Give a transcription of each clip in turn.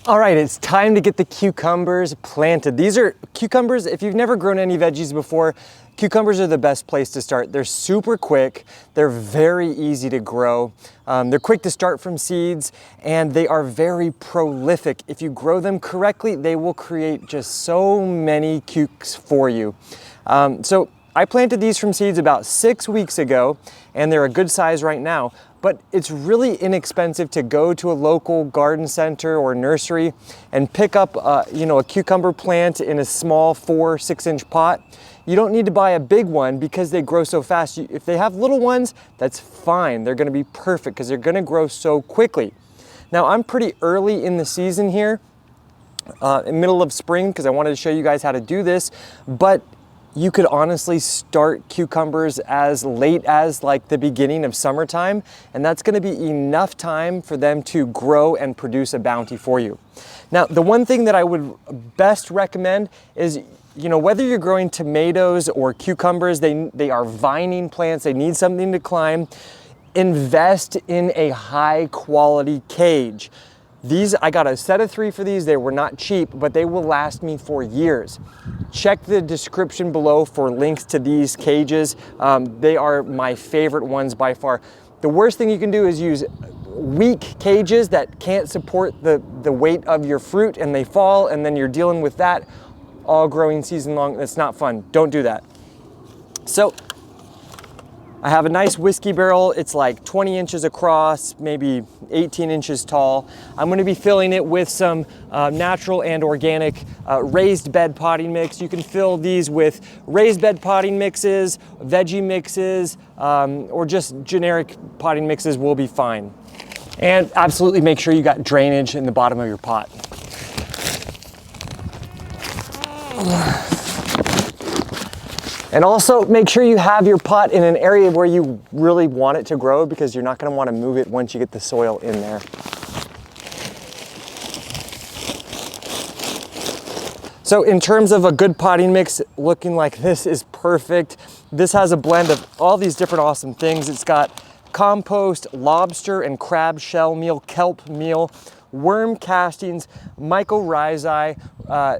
All right, it's time to get the cucumbers planted. These are cucumbers, if you've never grown any veggies before, cucumbers are the best place to start. They're super quick, they're very easy to grow, they're quick to start from seeds, and they are very prolific. If you grow them correctly, they will create just so many cukes for you. So I planted these from seeds about 6 weeks ago, and they're a good size right now. But it's really inexpensive to go to a local garden center or nursery and pick up a cucumber plant in a small 4-6 inch pot. You don't need to buy a big one because they grow so fast. If they have little ones, that's fine. They're gonna be perfect because they're gonna grow so quickly. Now I'm pretty early in the season here, in middle of spring, because I wanted to show you guys how to do this, but you could honestly start cucumbers as late as like the beginning of summertime, and that's gonna be enough time for them to grow and produce a bounty for you. Now, the one thing that I would best recommend is, whether you're growing tomatoes or cucumbers, they are vining plants, they need something to climb, invest in a high quality cage. These, I got a set of 3 for these. They were not cheap, but they will last me for years. Check the description below for links to these cages. They are my favorite ones by far. The worst thing you can do is use weak cages that can't support the weight of your fruit, and they fall, and then you're dealing with that all growing season long. It's not fun. Don't do that. So I have a nice whiskey barrel. It's like 20 inches across, maybe 18 inches tall. I'm gonna be filling it with some natural and organic raised bed potting mix. You can fill these with raised bed potting mixes, veggie mixes, or just generic potting mixes will be fine. And absolutely make sure you got drainage in the bottom of your pot. And also make sure you have your pot in an area where you really want it to grow, because you're not going to want to move it once you get the soil in there. So in terms of a good potting mix, looking like this is perfect. This has a blend of all these different awesome things. It's got compost, lobster and crab shell meal, kelp meal, worm castings, mycorrhizae.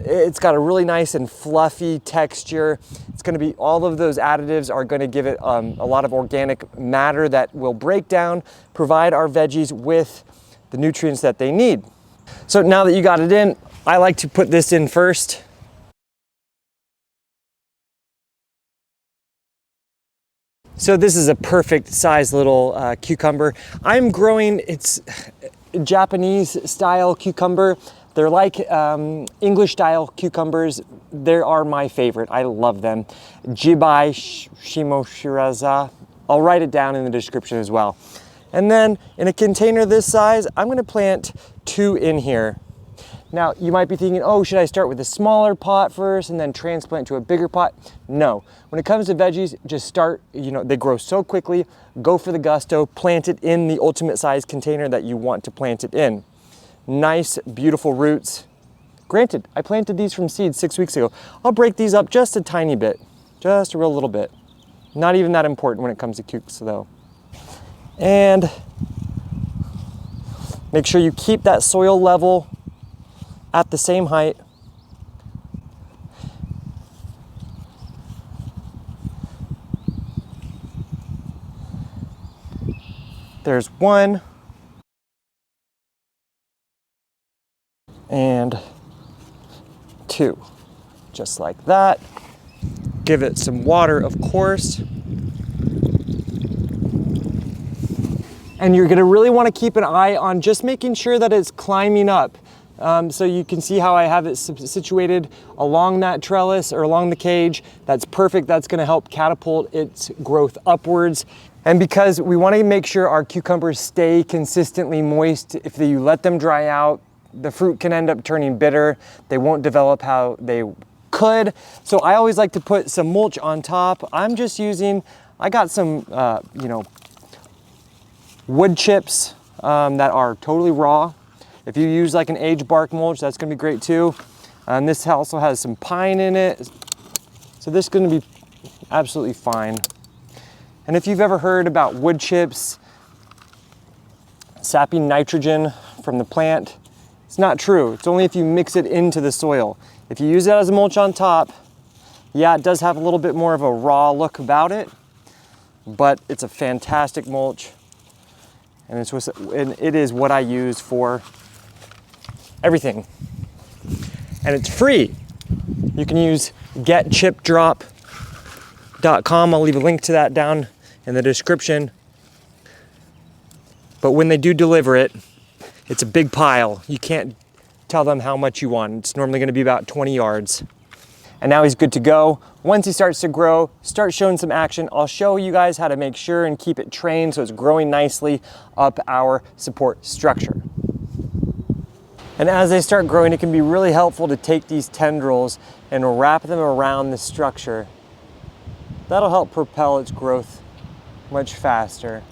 It's got a really nice and fluffy texture. It's going to be, all of those additives are going to give it a lot of organic matter that will break down, provide our veggies with the nutrients that they need. So now that you got it in, I like to put this in first. So this is a perfect size little cucumber. I'm growing, it's Japanese style cucumber. They're like English style cucumbers. They are my favorite. I love them. Jibai Shimoshiraza. I'll write it down in the description as well. And then in a container this size, I'm gonna plant 2 in here. Now you might be thinking, oh, should I start with a smaller pot first and then transplant to a bigger pot? No, when it comes to veggies, just start, they grow so quickly, go for the gusto, plant it in the ultimate size container that you want to plant it in. Nice, beautiful roots. Granted, I planted these from seeds 6 weeks ago. I'll break these up just a tiny bit, just a real little bit. Not even that important when it comes to cukes though. And make sure you keep that soil level at the same height. There's 1. And 2, just like that. Give it some water, of course. And you're gonna really wanna keep an eye on just making sure that it's climbing up. So you can see how I have it situated along that trellis or along the cage. That's perfect. That's gonna help catapult its growth upwards. And because we wanna make sure our cucumbers stay consistently moist, if you let them dry out, the fruit can end up turning bitter. They won't develop how they could. So I always like to put some mulch on top. I'm just using, I got some, wood chips that are totally raw. If you use like an aged bark mulch, that's gonna be great too. And this also has some pine in it. So this is gonna be absolutely fine. And if you've ever heard about wood chips sapping nitrogen from the plant, It's not true. It's only if you mix it into the soil. If you use it as a mulch on top, yeah, it does have a little bit more of a raw look about it, but it's a fantastic mulch. And it is what I use for everything. And it's free. You can use getchipdrop.com. I'll leave a link to that down in the description. But when they do deliver it, it's a big pile. You can't tell them how much you want. It's normally gonna be about 20 yards. And now he's good to go. Once he starts to grow, start showing some action, I'll show you guys how to make sure and keep it trained so it's growing nicely up our support structure. And as they start growing, it can be really helpful to take these tendrils and wrap them around the structure. That'll help propel its growth much faster.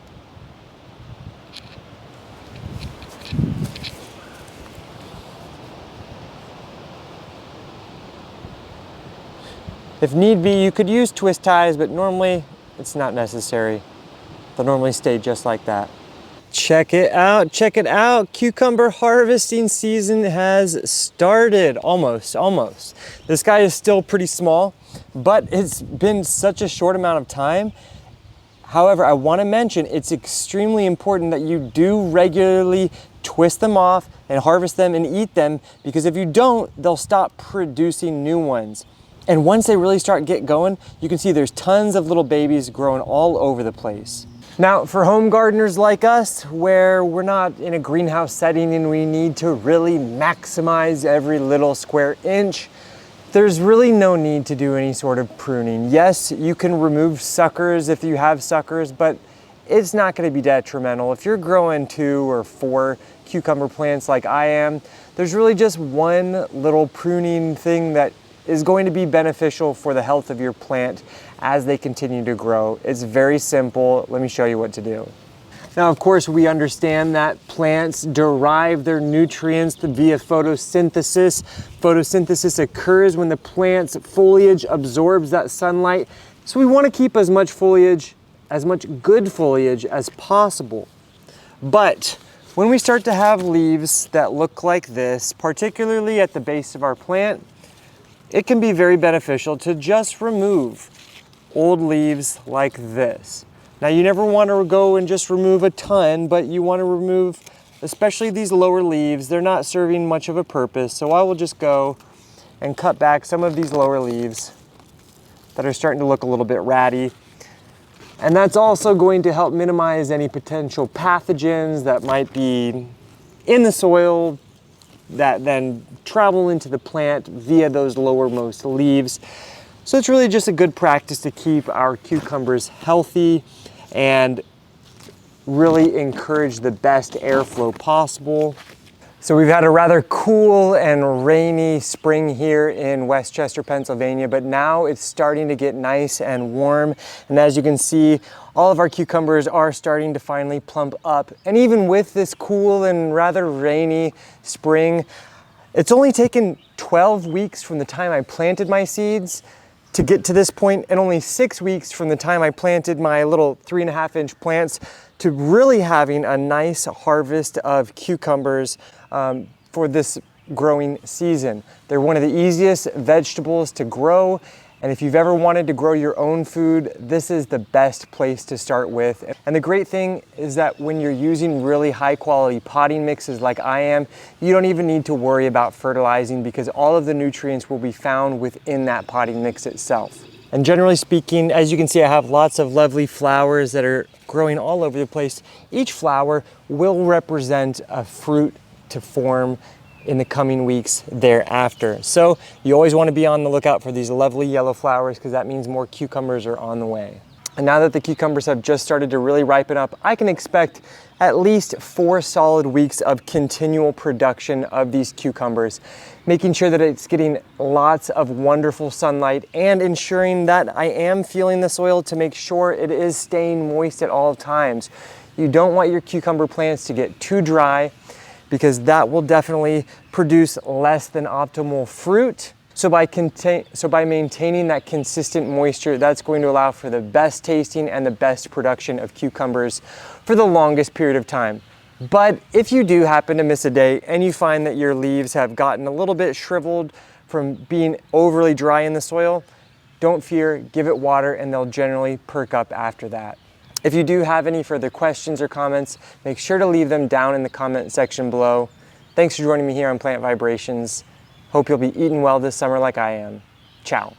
If need be, you could use twist ties, but normally it's not necessary. They'll normally stay just like that. Check it out, check it out. Cucumber harvesting season has started, almost. This guy is still pretty small, but it's been such a short amount of time. However, I wanna mention it's extremely important that you do regularly twist them off and harvest them and eat them, because if you don't, they'll stop producing new ones. And once they really start get going, you can see there's tons of little babies growing all over the place. Now, for home gardeners like us, where we're not in a greenhouse setting and we need to really maximize every little square inch, there's really no need to do any sort of pruning. Yes, you can remove suckers if you have suckers, but it's not gonna be detrimental. If you're growing 2 or 4 cucumber plants like I am, there's really just one little pruning thing that is going to be beneficial for the health of your plant as they continue to grow. It's very simple. Let me show you what to do. Now, of course, we understand that plants derive their nutrients via photosynthesis. Photosynthesis occurs when the plant's foliage absorbs that sunlight. So we want to keep as much foliage, as much good foliage as possible. But when we start to have leaves that look like this, particularly at the base of our plant, it can be very beneficial to just remove old leaves like this. Now, you never want to go and just remove a ton, but you want to remove especially these lower leaves. They're not serving much of a purpose, so I will just go and cut back some of these lower leaves that are starting to look a little bit ratty. And that's also going to help minimize any potential pathogens that might be in the soil that then travel into the plant via those lowermost leaves. So it's really just a good practice to keep our cucumbers healthy and really encourage the best airflow possible. So we've had a rather cool and rainy spring here in Westchester, Pennsylvania, but now it's starting to get nice and warm. And as you can see, all of our cucumbers are starting to finally plump up. And even with this cool and rather rainy spring, it's only taken 12 weeks from the time I planted my seeds to get to this point, and only 6 weeks from the time I planted my little 3.5-inch plants to really having a nice harvest of cucumbers for this growing season. They're one of the easiest vegetables to grow, and if you've ever wanted to grow your own food, this is the best place to start with. And the great thing is that when you're using really high quality potting mixes like I am, you don't even need to worry about fertilizing, because all of the nutrients will be found within that potting mix itself. And generally speaking, as you can see, I have lots of lovely flowers that are growing all over the place. Each flower will represent a fruit to form in the coming weeks thereafter. So you always want to be on the lookout for these lovely yellow flowers, because that means more cucumbers are on the way. And now that the cucumbers have just started to really ripen up, I can expect at least 4 solid weeks of continual production of these cucumbers, making sure that it's getting lots of wonderful sunlight and ensuring that I am feeling the soil to make sure it is staying moist at all times. You don't want your cucumber plants to get too dry, because that will definitely produce less than optimal fruit. So by maintaining that consistent moisture, that's going to allow for the best tasting and the best production of cucumbers for the longest period of time. But if you do happen to miss a day and you find that your leaves have gotten a little bit shriveled from being overly dry in the soil, don't fear, give it water and they'll generally perk up after that. If you do have any further questions or comments, make sure to leave them down in the comment section below. Thanks for joining me here on Plant Vibrations. Hope you'll be eating well this summer like I am. Ciao.